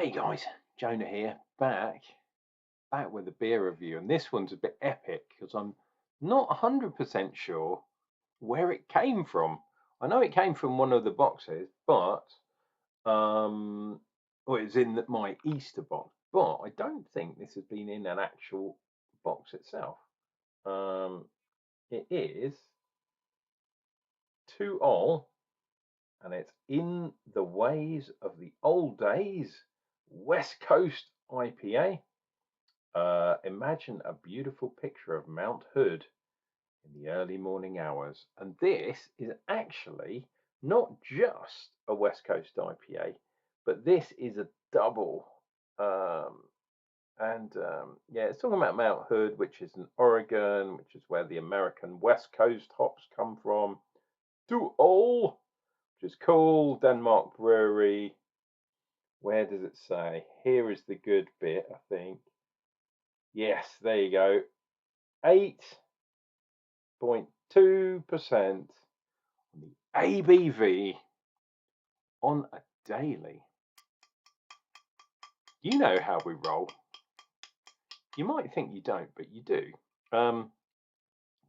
Hey guys, Jonah here, back with a beer review, and this one's a bit epic because I'm not 100% sure where it came from. I know it came from one of the boxes, but well, it's in my Easter box, but I don't think this has been in an actual box itself. It is 2 all, and it's in the ways of the old days, West Coast IPA. Imagine a beautiful picture of Mount Hood in the early morning hours. And this is actually not just a West Coast IPA, but this is a double. Um, yeah, it's talking about Mount Hood, which is in Oregon, which is where the American West Coast hops come from. Dual, which is cool. Denmark Brewery. Where does it say? Here is the good bit, I think. Yes, there you go. 8.2% on the ABV on a daily. You know how we roll. You might think you don't, but you do. Double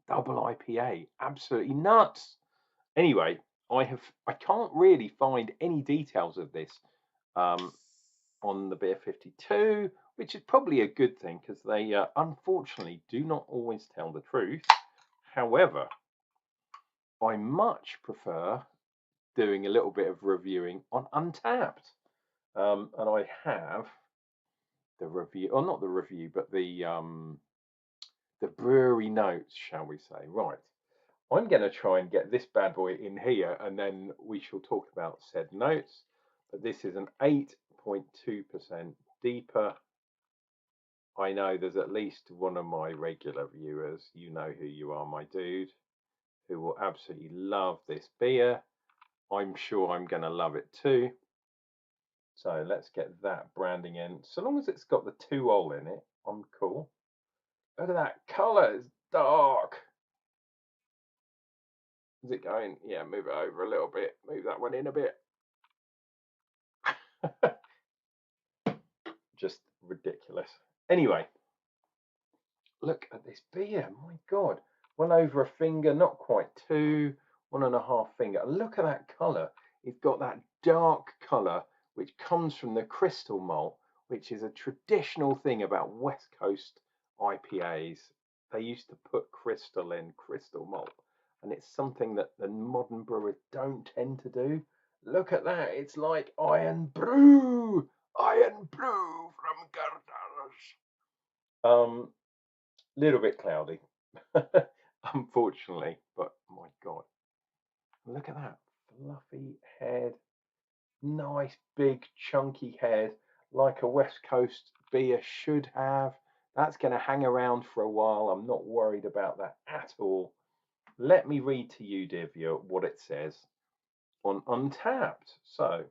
IPA, absolutely nuts. Anyway, I can't really find any details of this on the Beer 52, which is probably a good thing because they unfortunately do not always tell the truth. However, I much prefer doing a little bit of reviewing on Untapped, and I have the review, or not the review, but the brewery notes, shall we say? Right, I'm going to try and get this bad boy in here, and then we shall talk about said notes. But this is an 8.2% DIPA. I know there's at least one of my regular viewers, you know who you are, my dude, who will absolutely love this beer. I'm sure I'm going to love it too. So let's get that branding in. So long as it's got the 2 all in it, I'm cool. Look at that colour, it's dark. Is it going? Yeah, move it over a little bit. Move that one in a bit. Just ridiculous. Anyway, look at this beer. My God. Well over a finger, not quite 2, 1.5 finger. Look at that colour. It's got that dark colour which comes from the crystal malt, which is a traditional thing about West Coast IPAs. They used to put crystal malt, and it's something that the modern brewers don't tend to do. Look at that. It's like Iron Brew from Gardas. Little bit cloudy, unfortunately, but my God, look at that fluffy head, nice big chunky head, like a West Coast beer should have. That's going to hang around for a while. I'm not worried about that at all. Let me read to you, dear viewer, what it says on Untapped. So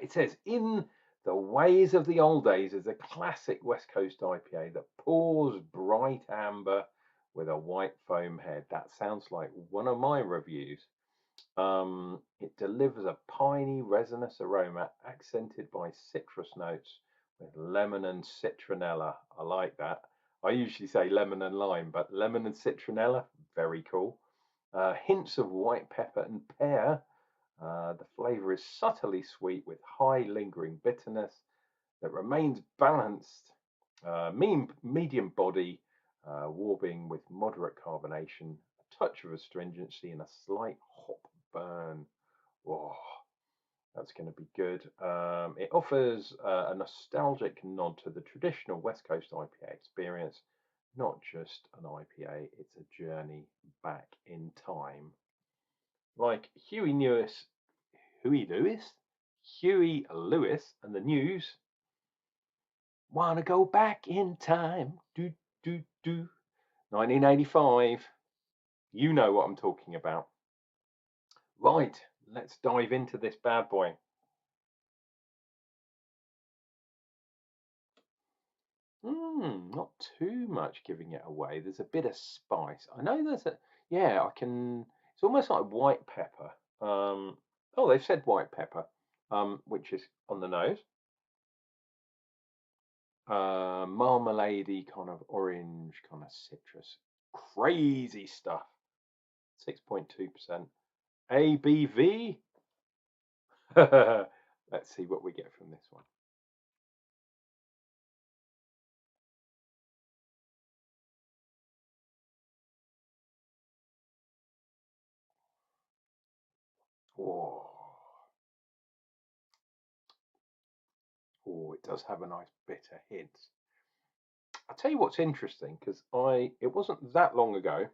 it says, in the ways of the old days is a classic West Coast IPA that pours bright amber with a white foam head. That sounds like one of my reviews. It delivers a piney, resinous aroma accented by citrus notes with lemon and citronella. I like that. I usually say lemon and lime, but lemon and citronella, very cool. Hints of white pepper and pear. The flavour is subtly sweet with high lingering bitterness that remains balanced. Medium body, warming with moderate carbonation, a touch of astringency, and a slight hop burn. Whoa, that's going to be good. It offers a nostalgic nod to the traditional West Coast IPA experience. Not just an IPA, it's a journey back in time. Like Huey Lewis and the News. Wanna go back in time? Do do do. 1985. You know what I'm talking about. Right, let's dive into this bad boy. Not too much giving it away. There's a bit of spice. I know there's a, yeah, I can, it's almost like white pepper. Oh, they've said white pepper, which is on the nose. marmalade-y kind of orange, kind of citrus, crazy stuff. 6.2% ABV. Let's see what we get from this one. Oh, oh, it does have a nice bitter hint. I'll tell you what's interesting, because it wasn't that long ago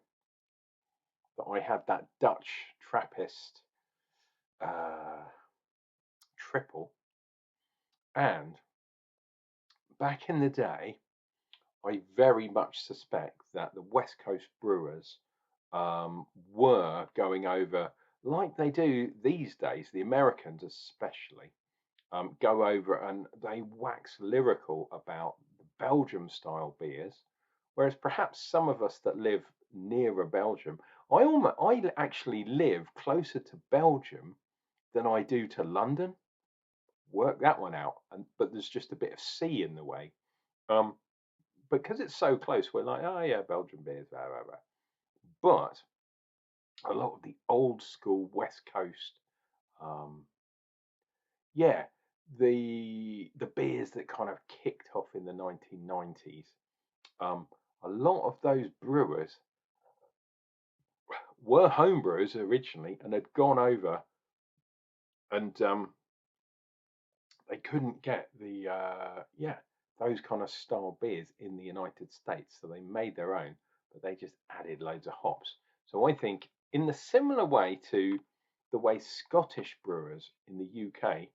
that I had that Dutch Trappist uh, triple, and back in the day, I very much suspect that the West Coast brewers were going over, like they do these days, the Americans especially, go over and they wax lyrical about the Belgium style beers, whereas perhaps some of us that live nearer Belgium, I actually live closer to Belgium than I do to London. Work that one out, but there's just a bit of sea in the way. Um, because it's so close, we're like, oh yeah, Belgian beers, blah, blah, blah. But a lot of the old school West Coast, um, yeah, the beers that kind of kicked off in the 1990s, um, a lot of those brewers were homebrewers originally and had gone over, and they couldn't get the those kind of style beers in the United States, so they made their own, but they just added loads of hops. So I think in the similar way to the way Scottish brewers in the UK,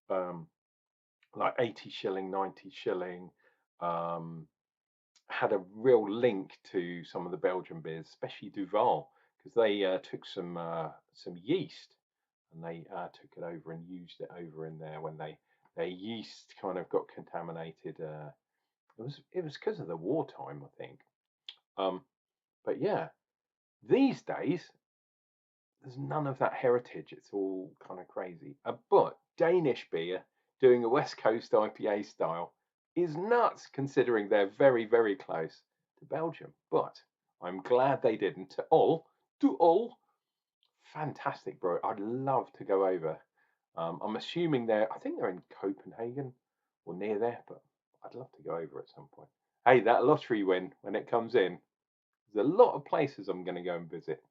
um, like 80 shilling, 90 shilling, um, had a real link to some of the Belgian beers, especially Duval, because they took some yeast and they took it over and used it over in there when their yeast kind of got contaminated. It was because of the wartime, I think. Um, but yeah, these days there's none of that heritage. It's all kind of crazy. But Danish beer doing a West Coast IPA style is nuts, considering they're very, very close to Belgium. But I'm glad they didn't. To all, fantastic, bro. I'd love to go over. I'm assuming I think they're in Copenhagen or near there, but I'd love to go over at some point. Hey, that lottery win, when it comes in, there's a lot of places I'm going to go and visit.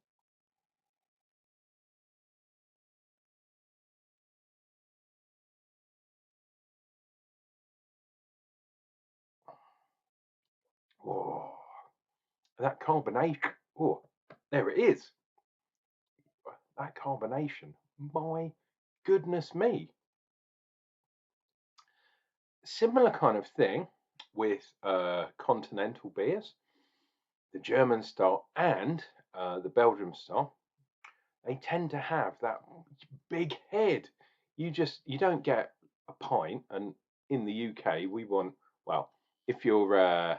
Oh, that carbonation. Oh, there it is. That carbonation. My goodness me. Similar kind of thing with continental beers, the German style and the Belgium style. They tend to have that big head. You don't get a pint, and in the UK we want, well, if you're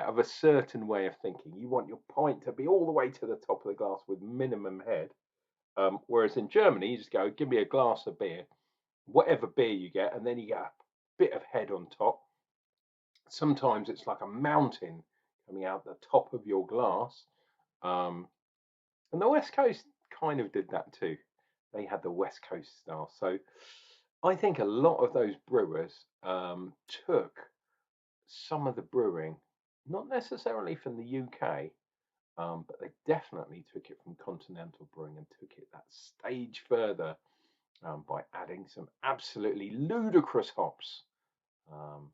of a certain way of thinking, you want your pint to be all the way to the top of the glass with minimum head. Whereas in Germany, you just go, give me a glass of beer, whatever beer you get, and then you get a bit of head on top. Sometimes it's like a mountain coming out the top of your glass. Um, and the West Coast kind of did that too. They had the West Coast style. So I think a lot of those brewers took some of the brewing, not necessarily from the UK, but they definitely took it from continental brewing and took it that stage further by adding some absolutely ludicrous hops. Um,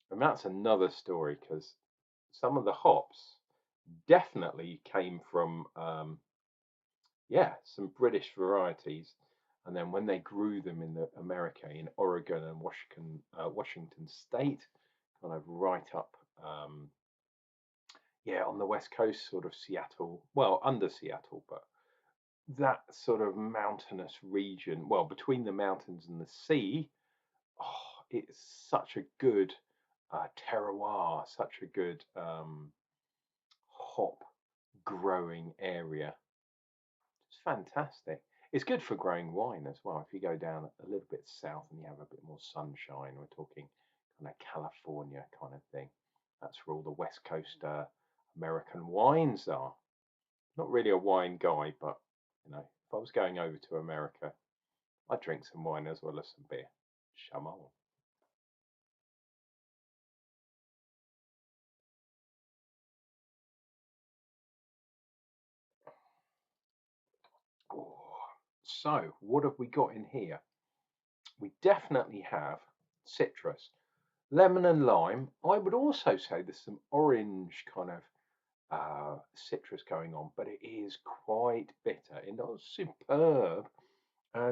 and that's another story, because some of the hops definitely came from, some British varieties. And then when they grew them in America, in Oregon and Washington State, kind of right up, on the West Coast, sort of Seattle, well, under Seattle, but that sort of mountainous region, well, between the mountains and the sea. Oh, it's such a good terroir, such a good hop growing area. It's fantastic. It's good for growing wine as well. If you go down a little bit south and you have a bit more sunshine, we're talking kind of California kind of thing. That's where all the West Coast American wines are. Not really a wine guy, but if I was going over to America, I'd drink some wine as well as some beer. Come on. Oh. So, what have we got in here? We definitely have citrus, lemon and lime. I would also say there's some orange kind of citrus going on, but it is quite bitter. It's not superb.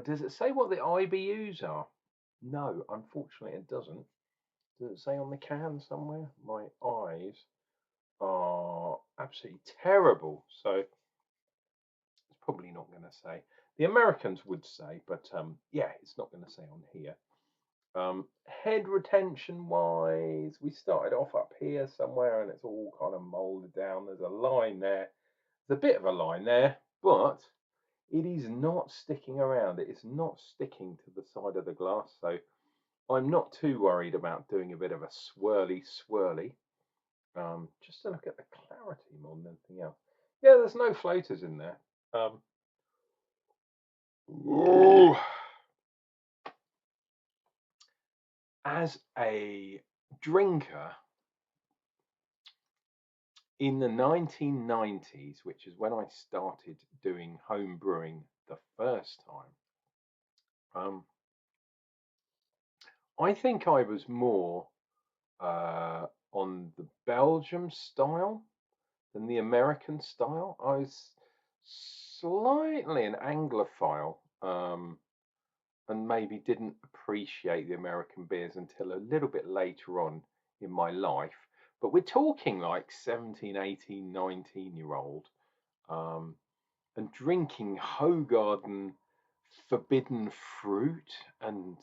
Does it say what the IBUs are? No, unfortunately it doesn't. Does it say on the can somewhere? My eyes are absolutely terrible, so it's probably not going to say. The Americans would say, but yeah, it's not going to say on here. Head retention wise, we started off up here somewhere and it's all kind of molded down. There's a line there. There's a bit of a line there, but it is not sticking around. It is not sticking to the side of the glass. So I'm not too worried about doing a bit of a swirly. Just to look at the clarity more than anything else. Yeah, there's no floaters in there. As a drinker in the 1990s, which is when I started doing home brewing the first time, I think I was more on the Belgium style than the American style. I was slightly an Anglophile, and maybe didn't appreciate the American beers until a little bit later on in my life. But we're talking like 17, 18, 19-year-old, and drinking Hoegaarden forbidden fruit and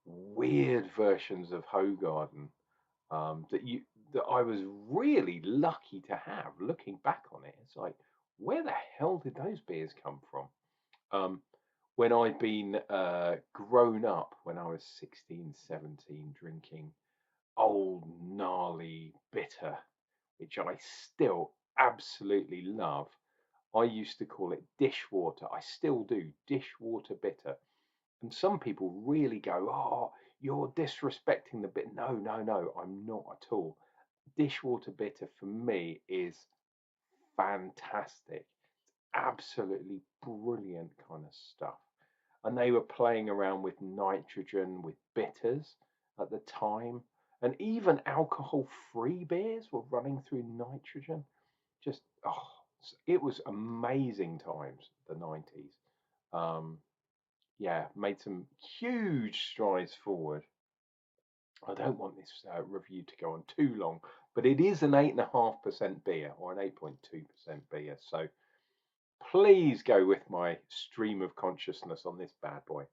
weird versions of Hoegaarden, that I was really lucky to have. Looking back on it, it's like, where the hell did those beers come from? When I'd been grown up, when I was 16, 17, drinking old, gnarly, bitter, which I still absolutely love. I used to call it dishwater. I still do, dishwater bitter. And some people really go, oh, you're disrespecting the bit. No, no, no, I'm not at all. Dishwater bitter for me is fantastic. Absolutely brilliant kind of stuff. And they were playing around with nitrogen, with bitters at the time. And even alcohol-free beers were running through nitrogen. Just, oh, it was amazing times, the 90s. Yeah, made some huge strides forward. I don't want this review to go on too long, but it is an 8.5% beer or an 8.2% beer. So please go with my stream of consciousness on this bad boy.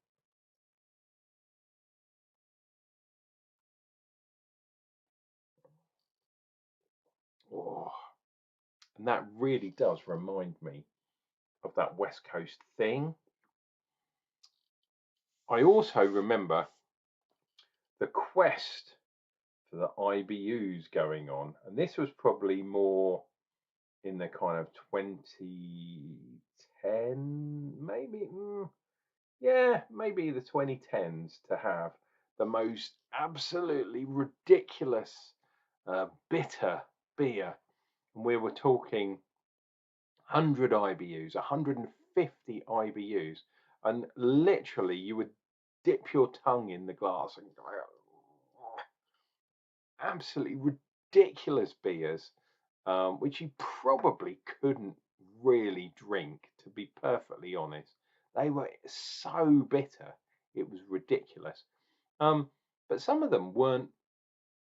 Oh, and that really does remind me of that West Coast thing. I also remember the quest for the IBUs going on, and this was probably more in the kind of 2010, maybe, yeah, maybe the 2010s, to have the most absolutely ridiculous bitter beer. And we were talking 100 IBUs, 150 IBUs, and literally you would dip your tongue in the glass and go, absolutely ridiculous beers, which you probably couldn't really drink, to be perfectly honest. They were so bitter, it was ridiculous. But some of them weren't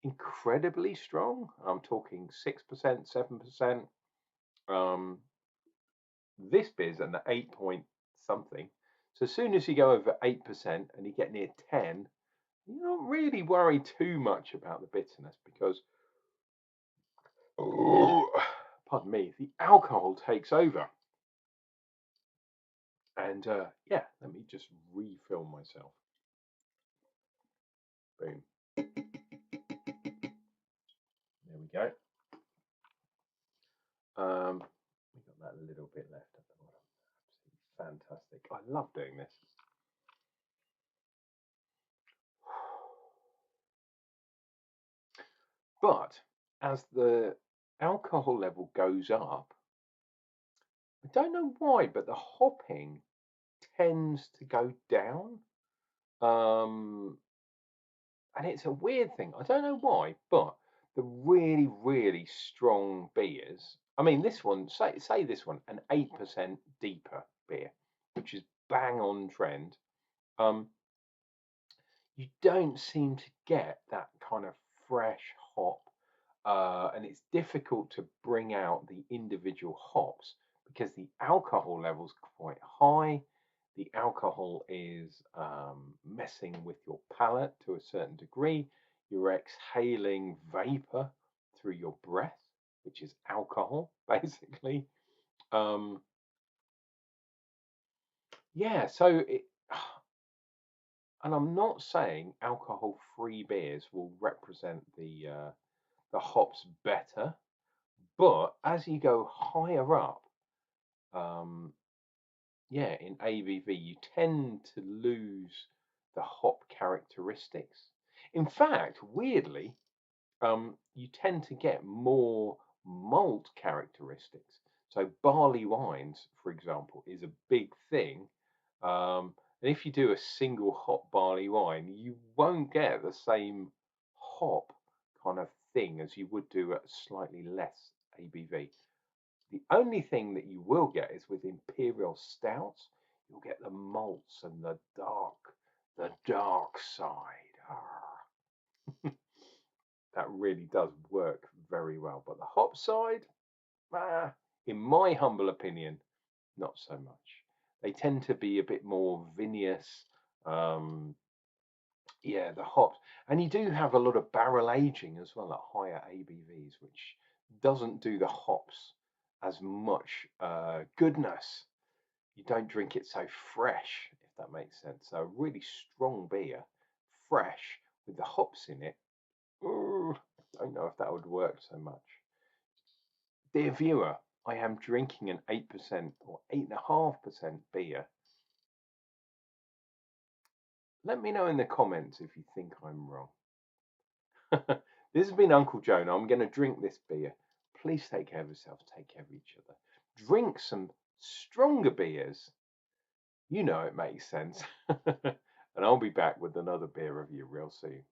incredibly strong. I'm talking 6%, 7%. This beer's an 8 point something. So as soon as you go over 8% and you get near 10, you're not really worried too much about the bitterness, because, oh, pardon me, the alcohol takes over. And yeah, let me just refill myself. Boom. There we go. We got that little bit left at the bottom. Absolutely fantastic. I love doing this. But as the alcohol level goes up, I don't know why, but the hopping tends to go down. And it's a weird thing. I don't know why, but the really, really strong beers. I mean, this one, say this one, an 8% DIPA beer, which is bang on trend. You don't seem to get that kind of fresh hop, and it's difficult to bring out the individual hops because the alcohol level's quite high. The alcohol is messing with your palate to a certain degree. You're exhaling vapor through your breath, which is alcohol, basically. Yeah, so and I'm not saying alcohol-free beers will represent the hops better, but as you go higher up, yeah, in ABV, you tend to lose the hop characteristics. In fact, weirdly, you tend to get more malt characteristics. So barley wines, for example, is a big thing. And if you do a single hop barley wine, you won't get the same hop kind of thing as you would do at slightly less ABV. The only thing that you will get is with imperial stouts, you'll get the malts and the dark side. That really does work very well. But the hop side, in my humble opinion, not so much. They tend to be a bit more vinous. Yeah, the hops. And you do have a lot of barrel aging as well at higher ABVs, which doesn't do the hops as much goodness. You don't drink it so fresh, if that makes sense. So a really strong beer, fresh, with the hops in it, ooh, I don't know if that would work so much. Dear viewer, I am drinking an 8% or 8.5% beer. Let me know in the comments if you think I'm wrong. This has been Uncle Jonah. I'm going to drink this beer. Please take care of yourselves. Take care of each other. Drink some stronger beers. You know it makes sense. And I'll be back with another beer review real soon.